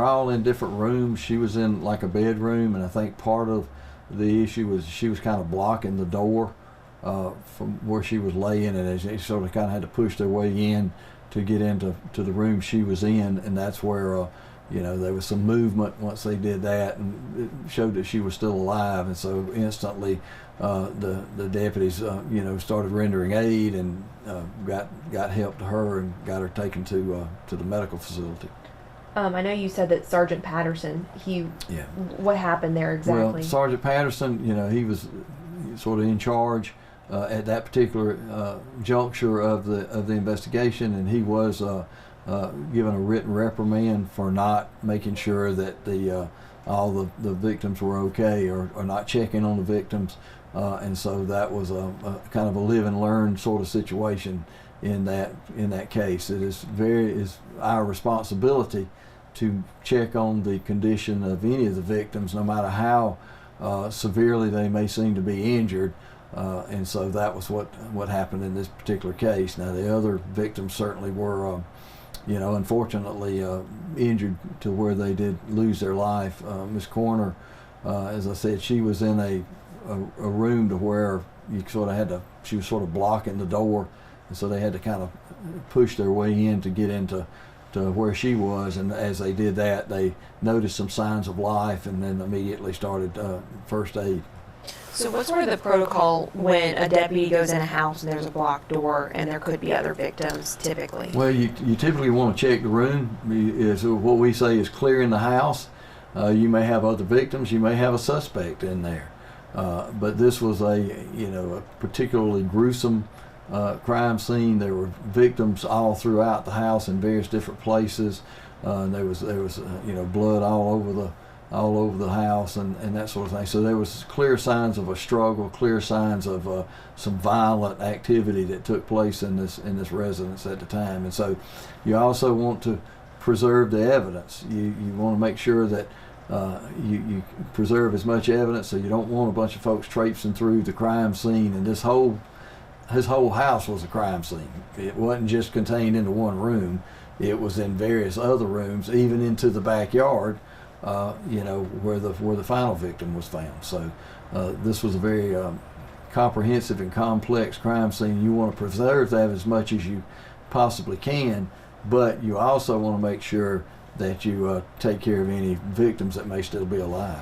were all in different rooms. She was in like a bedroom, and I think part of the issue was she was kind of blocking the door from where she was laying, and they sort of kind of had to push their way in to get into the room she was in, and that's where there was some movement once they did that, and it showed that she was still alive, and so instantly the deputies started rendering aid and got help to her and got her taken to the medical facility. I know you said that Sergeant Patterson, what happened there exactly? Well, Sergeant Patterson, he was sort of in charge at that particular juncture of the investigation, and he was given a written reprimand for not making sure that all the victims were okay, or not checking on the victims, and so that was a kind of a live and learn sort of situation in that case. It is our responsibility to check on the condition of any of the victims, no matter how severely they may seem to be injured, and so that was what happened in this particular case. Now, the other victims certainly were unfortunately injured to where they did lose their life. Miss Corner, as I said, she was in a room to where she was sort of blocking the door, and so they had to kind of push their way in to get into where she was, and as they did that, they noticed some signs of life and then immediately started first aid. So what's sort of the protocol when a deputy goes in a house and there's a blocked door and there could be other victims typically? Well, you typically want to check the room. What we say is clearing the house. You may have other victims, you may have a suspect in there. But this was a particularly gruesome crime scene. There were victims all throughout the house in various different places. There was blood all over the house and that sort of thing. So there was clear signs of a struggle, clear signs of some violent activity that took place in this residence at the time. And so you also want to preserve the evidence. You want to make sure that you preserve as much evidence, so you don't want a bunch of folks traipsing through the crime scene. And his whole house was a crime scene. It wasn't just contained into one room. It was in various other rooms, even into the backyard, where the final victim was found. So this was a very comprehensive and complex crime scene. You want to preserve that as much as you possibly can, but you also want to make sure that you take care of any victims that may still be alive.